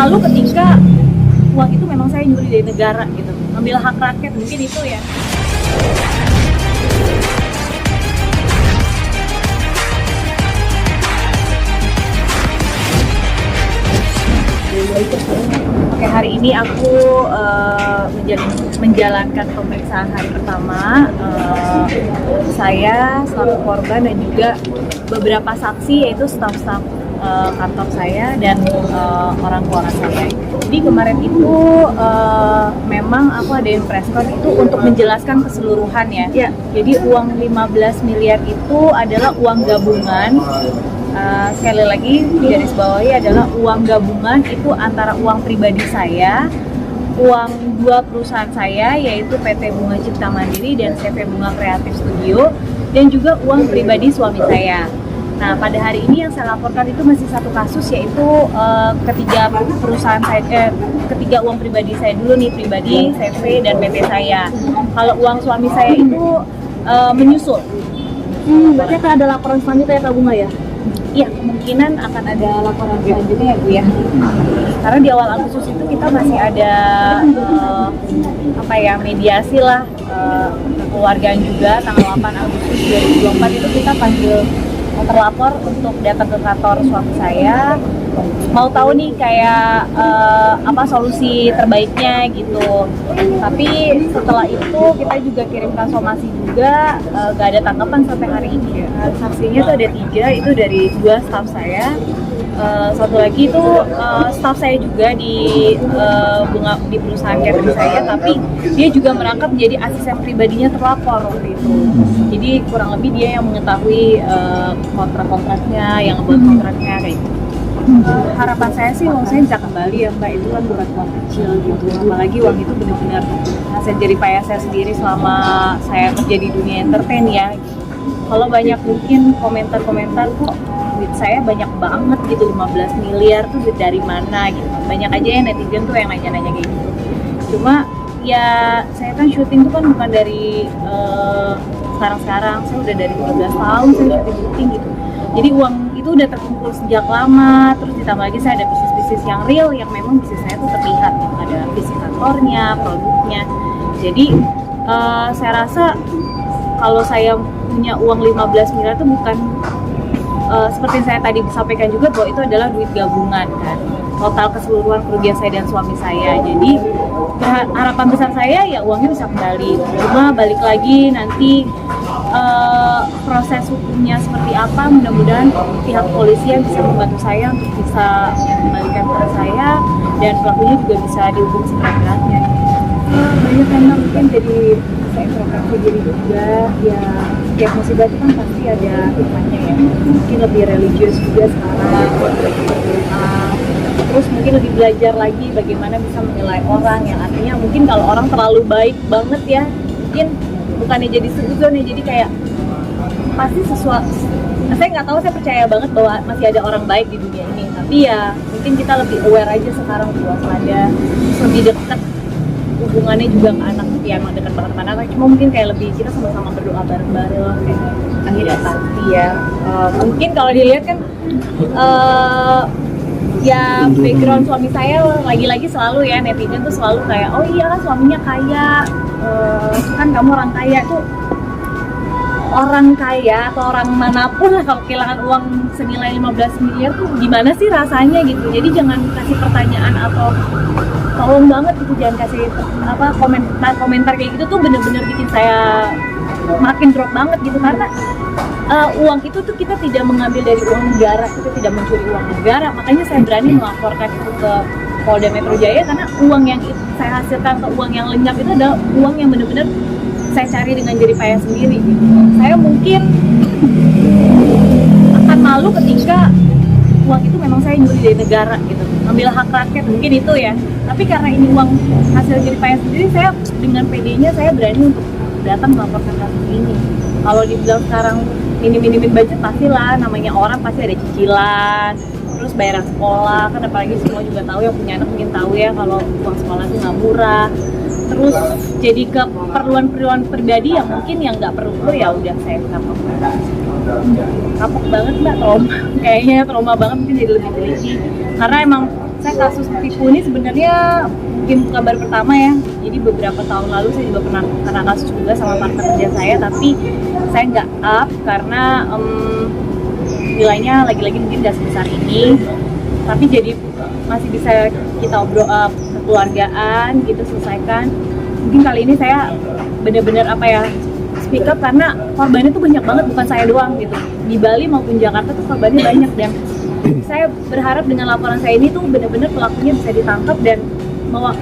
malu ketika uang itu memang saya nyuri dari negara gitu, ngambil hak rakyat, mungkin itu ya. Oke, hari ini aku menjalankan pemeriksaan hari pertama. Saya selaku korban dan juga beberapa saksi, yaitu staf-staf kantor saya dan orang tua saya. Jadi kemarin itu memang aku adain press con itu untuk menjelaskan keseluruhan ya. Jadi uang 15 miliar itu adalah uang gabungan. Sekali lagi garis bawahi adalah uang gabungan itu antara uang pribadi saya, uang dua perusahaan saya yaitu PT Bunga Cipta Mandiri dan CV Bunga Kreatif Studio, dan juga uang pribadi suami saya. Nah, pada hari ini yang saya laporkan itu masih satu kasus, yaitu ketiga perusahaan saya, ketiga uang pribadi saya dulu nih, pribadi, CV, dan PT saya. Kalau uang suami saya itu menyusul. Berarti akan ada laporan selanjutnya ya Kak Bunga ya? Iya, kemungkinan akan ada laporan selanjutnya ya Bu ya. Karena di awal Agustus itu kita masih ada mediasi lah, kekeluargaan juga. Tanggal 8 Agustus 2024 itu kita panggil terlapor untuk datang ke kantor suami saya, mau tahu nih kayak apa solusi terbaiknya gitu. Tapi setelah itu kita juga kirimkan somasi juga, gak ada tanggapan sampai hari ini. Saksinya tuh ada 3, itu dari 2 staf saya, satu lagi itu staf saya juga di perusahaan catering saya, tapi dia juga merangkap menjadi asisten pribadinya terlapor waktu itu. Jadi kurang lebih dia yang mengetahui kontrak-kontraknya, yang ngebuat kontraknya kayak gitu. Harapan saya sih uang saya bisa kembali ya Mbak, itu kan bukan uang kecil gitu, apalagi uang itu benar-benar hasil jerih payah saya sendiri selama saya kerja di dunia entertain ya. Kalau banyak mungkin komentar-komentar kok duit saya banyak banget gitu, 15 miliar tuh duit dari mana gitu. Banyak aja ya netizen tuh yang nanya-nanya kayak gitu. Cuma ya saya kan syuting tuh kan bukan dari sekarang-sekarang, saya udah dari 15 tahun saya syuting gitu. Jadi uang itu udah terkumpul sejak lama, terus ditambah lagi saya ada bisnis-bisnis yang real, yang memang bisnis saya tuh terlihat, yang ada bisnis kantornya, produknya. Jadi saya rasa kalau saya punya uang 15 miliar itu bukan seperti yang saya tadi sampaikan juga, bahwa itu adalah duit gabungan kan, total keseluruhan kerugian saya dan suami saya. Jadi harapan besar saya ya uangnya bisa kembali. Cuma balik lagi nanti proses hukumnya seperti apa, mudah-mudahan pihak kepolisian bisa membantu saya untuk bisa mengembalikan uang saya, dan pelakunya juga bisa dihukum seberat-beratnya. Banyak yang mungkin jadi saya introspeksi diri juga ya, setiap musibah itu kan pasti ada hikmahnya ya, mungkin lebih religius juga sekarang, terus mungkin lebih belajar lagi bagaimana bisa menilai orang, yang artinya mungkin kalau orang terlalu baik banget ya, mungkin bukannya jadi suzon ya, jadi kayak pasti sesuatu, saya nggak tahu, saya percaya banget bahwa masih ada orang baik di dunia ini, tapi ya mungkin kita lebih aware aja sekarang, lebih waspada, lebih dekat hubungannya juga ke anak, ya emang dekat banget sama anak, cuma mungkin kayak lebih kita sama-sama berdoa bareng-bareng kayak akhirnya pasti ya. Mungkin kalau dilihat kan ya background suami saya lagi-lagi selalu ya, netizen tuh selalu kayak oh iya kan suaminya kaya, kan kamu orang kaya tuh. Orang kaya atau orang manapun lah kalau kehilangan uang senilai 15 miliar tuh gimana sih rasanya gitu. Jadi jangan kasih pertanyaan atau tolong banget gitu, jangan kasih komentar kayak gitu tuh bener-bener bikin saya makin drop banget gitu, karena uang itu tuh kita tidak mengambil dari uang negara, kita tidak mencuri uang negara. Makanya saya berani melaporkan itu ke Polda Metro Jaya, karena uang yang saya hasilkan atau uang yang lenyap itu adalah uang yang benar-benar saya cari dengan jerih payah sendiri gitu. Saya mungkin akan malu ketika uang itu memang saya nyuri dari negara gitu, ngambil hak rakyat, mungkin itu ya. Tapi karena ini uang hasil jerih payah sendiri, saya dengan PD-nya saya berani untuk datang melaporkan kasus ini. Kalau dibilang sekarang minim-minimin budget, pastilah, namanya orang pasti ada cicilan, terus bayaran sekolah kan, apalagi semua juga tahu, yang punya anak mungkin tahu ya kalau uang sekolah itu nggak murah. Terus jadi keperluan pribadi yang mungkin yang nggak perlu ya udah saya kapok banget Mbak, kayaknya trauma banget, mungkin jadi lebih teliti karena emang saya kasus tipu ini sebenarnya mungkin bukan baru pertama ya. Jadi beberapa tahun lalu saya juga pernah kena kasus juga sama partner kerja saya, tapi saya nggak up karena nilainya lagi-lagi mungkin nggak sebesar ini. Tapi jadi masih bisa kita obrol kekeluargaan gitu, selesaikan. Mungkin kali ini saya benar-benar speak up karena korbannya tuh banyak banget, bukan saya doang gitu. Di Bali maupun Jakarta tuh korbannya banyak, dan saya berharap dengan laporan saya ini tuh benar-benar pelakunya bisa ditangkap dan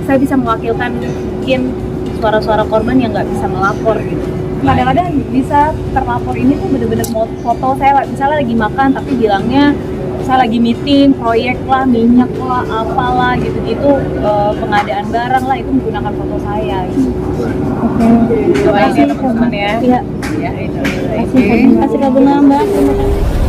saya bisa mewakilkan mungkin suara-suara korban yang nggak bisa melapor gitu. Kadang-kadang bisa terlapor ini tuh benar-benar foto saya misalnya lagi makan tapi bilangnya saya lagi meeting, proyek lah, minyak lah, apalah gitu-gitu, pengadaan barang lah, itu menggunakan foto saya gitu. Oke. Terima kasih teman-teman ya. Iya. Ya, itu. Terima kasih Kak Bunga, Mbak. Terima kasih.